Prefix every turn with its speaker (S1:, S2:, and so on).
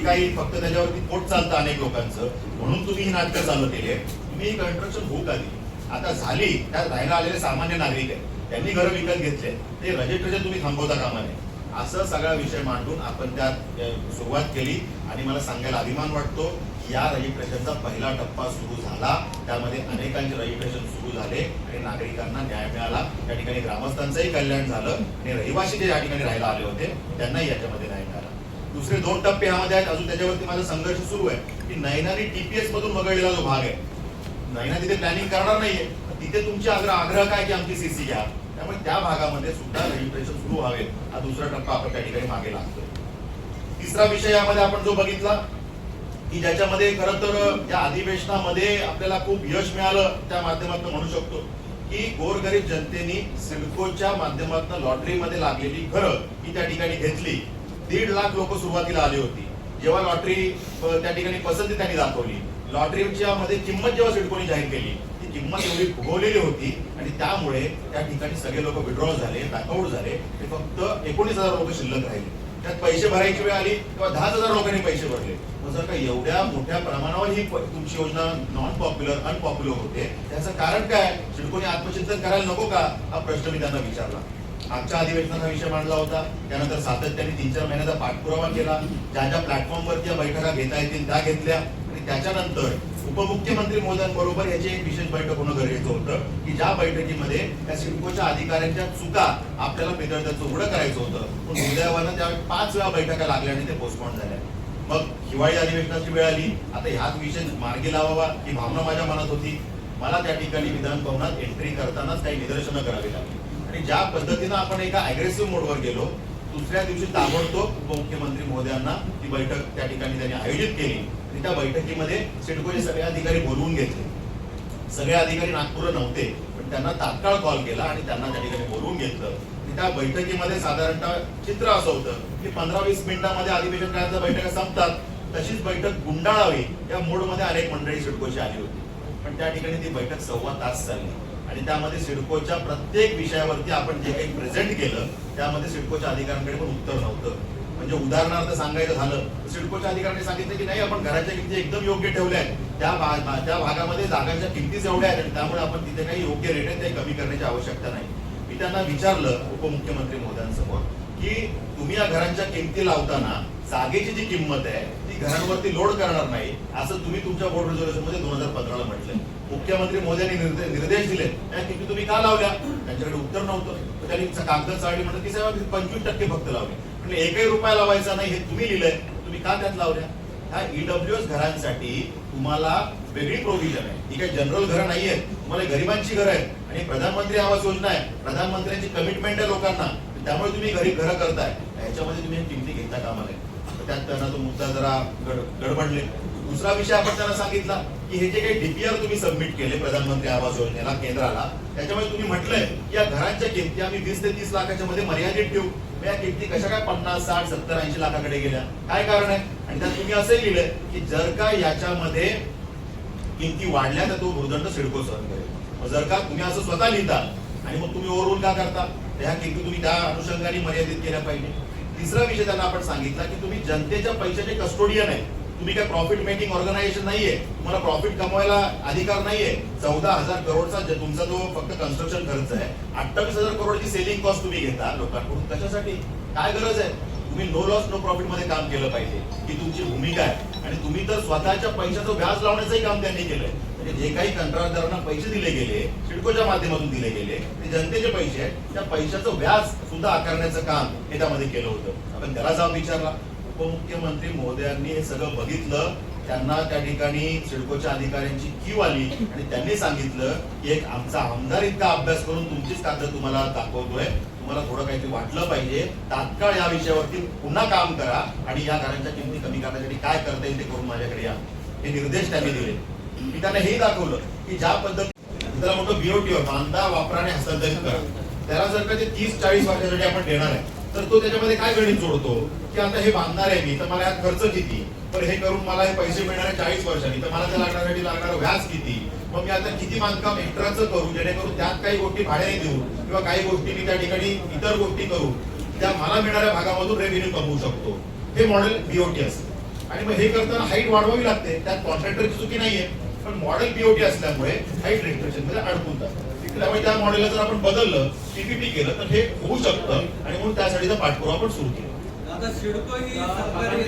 S1: काही फक्त त्याच्यावरती पोट चालतं अनेक लोकांचं म्हणून तुम्ही ही नाटकं चालू केली आहे. तुम्ही कन्स्ट्रक्शन होऊ का दिली? आता झाली, त्यात राहायला आलेले सामान्य नागरिक आहेत, त्यांनी घरं विकत घेतले, ते रजिस्ट्रेशन तुम्ही थांबवता कामा नये. असं सगळा विषय मांडून आपण त्यात सुरुवात केली आणि मला सांगायला अभिमान वाटतो या रजिस्ट्रेशनचा पहिला टप्पा सुरू झाला. त्यामध्ये अनेकांचे रजिस्ट्रेशन सुरू झाले आणि नागरिकांना न्याय मिळाला. त्या ठिकाणी ग्रामस्थांचंही कल्याण झालं आणि रहिवासी जे या ठिकाणी राहायला आले होते त्यांनाही याच्यामध्ये न्याय मिळाला. दुसरे 2 टप्पे यामध्ये आहेत. अजून त्याच्यावरती माझा संघर्ष सुरू आहे की नैनानी टीपीएस मधून वगळलेला जो भाग आहे, नैना तिथे प्लॅनिंग करणार नाहीये, तिथे तुमचे आग्रह काय की आमची सीसी घ्या. त्यामुळे त्या भागामध्ये सुद्धा रजिस्ट्रेशन सुरू व्हावे. हा दुसरा टप्पा आपण त्या ठिकाणी मागे लागतोय. तिसरा विषय यामध्ये आपण जो बघितला की ज्याच्यामध्ये खरं तर या अधिवेशनामध्ये आपल्याला खूप यश मिळालं त्या माध्यमातून म्हणू शकतो की गोरगरीब जनतेने सिडकोच्या माध्यमातून लॉटरीमध्ये लागलेली घरं ही त्या ठिकाणी घेतली. 1.5 लाख लोक सुरुवातीला आली होती. जेव्हा लॉटरी त्या ठिकाणी पसंती त्यांनी दाखवली, लॉटरीच्या मध्ये किंमत जेव्हा सिडकोने जाहीर केली, ती किंमत एवढी फुगवलेली होती आणि त्यामुळे त्या ठिकाणी सगळे लोक विड्रॉ झाले, बॅकआउट झाले. ते फक्त 19,000 लोक शिल्लक राहिले. त्यात पैसे भरायची वेळ आली तेव्हा 10,000 लोकांनी पैसे भरले. जर का एवढ्या मोठ्या प्रमाणावर ही तुमची योजना नॉन पॉप्युलर अनपॉप्युलर होते, त्याचं कारण काय? सिडकोने आत्मचिंतन करायला नको का? हा प्रश्न मी त्यांना विचारला. आजच्या अधिवेशनात हा विषय मांडला होता. त्यानंतर सातत्याने 3-4 महिन्याचा पाठपुरावा केला. ज्या ज्या प्लॅटफॉर्मवरती या बैठका घेता येतील त्या घेतल्या आणि त्याच्यानंतर उपमुख्यमंत्री महोदयांबरोबर याची एक विशेष बैठक होणं गरजेचं होतं की ज्या बैठकीमध्ये त्या सिडकोच्या अधिकाऱ्यांच्या चुका आपल्याला पितळत्याचं उघडं करायचं होतं. पण दुर्दैवानं त्यावेळी 5 वेळा बैठका लागल्या आणि ते पोस्टपोन झाल्या. मग हिवाळी अधिवेशनाची वेळ आली. आता ह्याच विषय मार्गी लावावा ही भावना माझ्या मनात होती. मला त्या ठिकाणी विधान भवनात एंट्री करतानाच काही निदर्शनं करावी लागली आणि ज्या पद्धतीनं आपण एका अग्रेसिव्ह मोडवर गेलो, दुसऱ्या दिवशी ताबडतोब उपमुख्यमंत्री महोदयांना ती बैठक त्या ठिकाणी त्यांनी आयोजित केली आणि त्या बैठकीमध्ये सिडकोचे सगळे अधिकारी बोलवून घेतले. सगळे अधिकारी नागपूरला नव्हते, पण त्यांना तात्काळ कॉल केला आणि त्यांना त्या ठिकाणी बोलवून घेतलं. त्या बैठकीमध्ये साधारणतः चित्र असं होतं की 15-20 मिनिटांमध्ये अधिवेशन करायच्या बैठका संपतात, तशीच बैठक गुंडाळावी या मोडमध्ये अनेक मंडळी सिडकोची आली होती. पण त्या ठिकाणी ती बैठक 1.25 तास चालली आणि त्यामध्ये सिडकोच्या प्रत्येक विषयावरती आपण जे काही प्रेझेंट केलं त्यामध्ये सिडकोच्या अधिकाऱ्यांकडे पण उत्तर नव्हतं. म्हणजे उदाहरणार्थ सांगायचं झालं तर सिडकोच्या अधिकाऱ्यांनी सांगितलं की नाही, आपण घराच्या किमती एकदम योग्य ठेवल्या आहेत, त्या भागामध्ये जागांच्या किमतीच एवढ्या आहेत आणि त्यामुळे आपण तिथे काही योग्य रेट आहे ते कमी करण्याची आवश्यकता नाही. मी त्यांना विचारलं उपमुख्यमंत्री महोदयांसमोर की तुम्ही या घरांच्या किमती लावताना जागेची जी किंमत आहे ती घरांवरती लोड करणार नाही असं तुम्ही तुमच्या बोर्ड रिझोल्युशन मध्ये 2015 ला म्हटलंय. मुख्यमंत्री महोदयांनी निर्देश दिले, त्या किमती तुम्ही का लावल्या? त्यांच्याकडे उत्तर नव्हतं. त्यांनी कागद चाळली म्हणत की साहेब 25% फक्त लावले. म्हणजे 1 रुपया लावायचा नाही हे तुम्ही लिहिलंय, तुम्ही का त्यात लावल्या? ह्या ईडब्ल्यूएस घरांसाठी तुम्हाला वेगळी प्रोव्हिजन आहे. ही काही जनरल घरं नाहीये, तुम्हाला गरिबांची घरं आहेत आणि प्रधानमंत्री आवास योजना आहे, प्रधानमंत्र्यांची कमिटमेंट आहे लोकांना, त्यामुळे तुम्ही घरं करताय. ह्याच्यामध्ये तुम्ही किमती घेता कामा नये. त्यात त्यांना तो मुद्दा जरा गडबडले. दुसरा विषय आपण त्यांना सांगितला की हे जे काही डीपीआर तुम्ही सबमिट केले प्रधानमंत्री आवास योजनेला केंद्राला, त्याच्यामध्ये तुम्ही म्हटलंय की या घरांच्या किमती आम्ही 20 ते 30 लाखाच्या मध्ये मर्यादित ठेवू. या किमती कशा काय 50, 60, 70, 80 लाखाकडे गेल्या? काय कारण आहे? आणि त्यात तुम्ही असं लिहिलंय की जर का याच्यामध्ये किमती वाढल्या तर तो भूर्दंड सिडको सहन करेल. जर का तुम्ही असं स्वतः लिहिता आणि मग तुम्ही ओव्हररूल का करता? ह्या किमती तुम्ही त्या अनुषंगाने मर्यादित केल्या पाहिजे. तिसरा विषय त्यांना आपण सांगितला की तुम्ही जनतेच्या पैशाचे कस्टोडियन आहे, तुम्ही काय प्रॉफिट मेकिंग ऑर्गनायझेशन नाहीये, तुम्हाला प्रॉफिट कमवायला अधिकार नाहीये. 14,000 करोडचा तुमचा जो फक्त कन्स्ट्रक्शन खर्च आहे, 28,000 करोडची सेलिंग कॉस्ट तुम्ही घेता लोकांकडून. कशासाठी? काय गरज आहे? तुम्ही नो लॉस नो प्रॉफिट मध्ये काम केलं पाहिजे ही तुमची भूमिका आहे. आणि तुम्ही तर स्वतःच्या पैशाचं व्याज लावण्याचंही काम त्यांनी केलंय. म्हणजे जे काही कंत्राटदारांना पैसे दिले गेले, सिडकोच्या माध्यमातून दिले गेले, ते जनतेचे पैसे आहेत, त्या पैशाचं व्याज सुद्धा आकारण्याचं काम हे त्यामध्ये केलं होतं. आपण त्याला जाऊन विचारला. उपमुख्यमंत्री महोदयांनी हे सगळं बघितलं. त्यांना त्या ठिकाणी सिडकोच्या अधिकाऱ्यांची कीव आली आणि त्यांनी सांगितलं की एक आमचा आमदार इतका अभ्यास करून तुमचीच कागद तुम्हाला दाखवतोय, तुम्हाला थोडं काहीतरी वाटलं पाहिजे, तात्काळ या विषयावरती पुन्हा काम करा आणि या घरांच्या किमती कमी करण्यासाठी काय करता येईल ते करून माझ्याकडे या. हे निर्देश त्यांनी दिले. मी त्यांना हेही दाखवलं की ज्या पद्धतीने त्याला मोठं बीओटीवर बांधा वापरा आणि हस्तांतरित करा, त्याला जर का ते 30-40 वर्षासाठी आपण देणार आहे तर तो त्याच्यामध्ये काय गणित जोडतो की आता हे बांधणार आहे मी तर मला यात खर्च किती, पण हे करून मला हे पैसे मिळणार आहे 40 वर्षांनी तर मला त्या लागण्यासाठी लागणारं व्याज किती, मग मी आता किती बांधकाम एक्स्ट्राचं करू जेणेकरून त्यात काही गोष्टी भाड्याने देऊ किंवा काही गोष्टी मी त्या ठिकाणी इतर गोष्टी करू त्या मला मिळणाऱ्या भागामधून रेव्हेन्यू कमवू शकतो. हे मॉडेल बीओटी असतं आणि मग हे करताना हाईट वाढवावी लागते, त्यात कॉन्ट्रॅक्टरची चुकी नाहीये, पण मॉडेल पीओटी असल्यामुळे हाईट रेस्ट्रिक्शन मध्ये अडकून जातं. त्यामुळे त्या मॉडेलला जर आपण बदललं, पीपीपी केलं तर हे होऊ शकतं आणि म्हणून त्यासाठीचा पाठपुरावा आपण सुरू केला.
S2: आता सिडको ही सरकारी